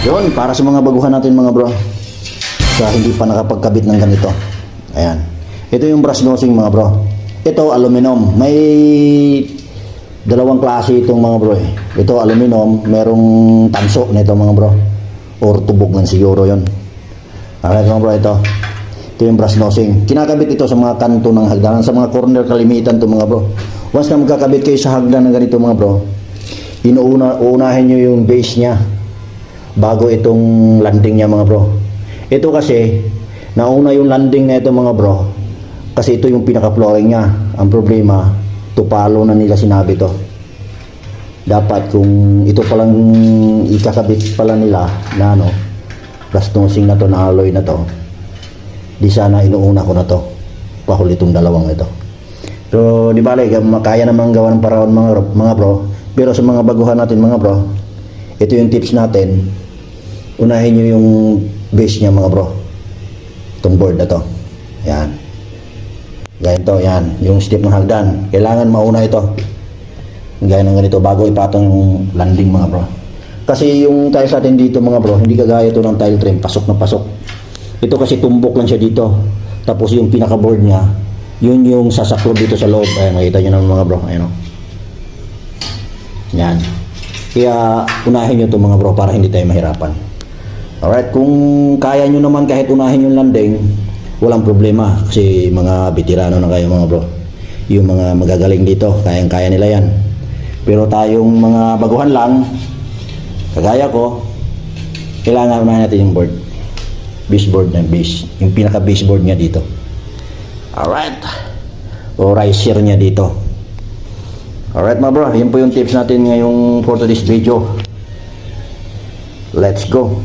Yun, para sa mga baguhan natin mga bro, sa hindi pa nakapagkabit ng ganito. Ayan. Ito yung brush nosing mga bro. Ito aluminum. May dalawang klase itong mga bro eh. Ito aluminum, merong tanso nito mga bro. Or tubog lang siguro yun. Alright mga bro, ito. Ito yung brush nosing. Kinakabit ito sa mga kanto ng hagdanan, sa mga corner kalimitan to mga bro. Once na magkakabit kayo sa hagdan ng ganito mga bro, uunahin nyo yung base nya bago itong landing niya mga bro. Ito kasi nauna yung landing na ito mga bro, kasi ito yung pinaka-flooring niya. Ang problema, tupalo na nila sinabi to. Dapat kung ito palang ikakabit pala nila na ano, plus nosing na to, na alloy na to, di sana inuuna ko na to, pahuli itong dalawang ito. So di bale, makaya naman gawa ng paraon mga bro. Pero sa mga baguhan natin mga bro, ito yung tips natin. Unahin nyo yung base nya mga bro, itong board na to. Yan, ganito, yan yung step ng hagdan. Kailangan mauna ito, gaya ng ganito, bago ipatong yung landing mga bro. Kasi yung tiles natin dito mga bro, hindi kagaya ito ng tile trim, pasok na pasok. Ito kasi tumbok lang siya dito. Tapos yung pinaka board nya, yun yung sasaklo dito sa loob. Ayan, makita nyo naman mga bro. Ayan o. Yan. Kaya unahin nyo ito mga bro para hindi tayo mahirapan. Alright, kung kaya nyo naman kahit unahin yung landing, walang problema. Kasi mga veterano na kayo mga bro. Yung mga magagaling dito, kayang-kaya nila yan. Pero tayong mga baguhan lang, kagaya ko, kailangan unahin natin yung board. Baseboard na base. Yung pinaka baseboard niya dito. Alright. O riser niya dito. Alright mga bro, yun po yung tips natin ngayong for today's video. Let's go.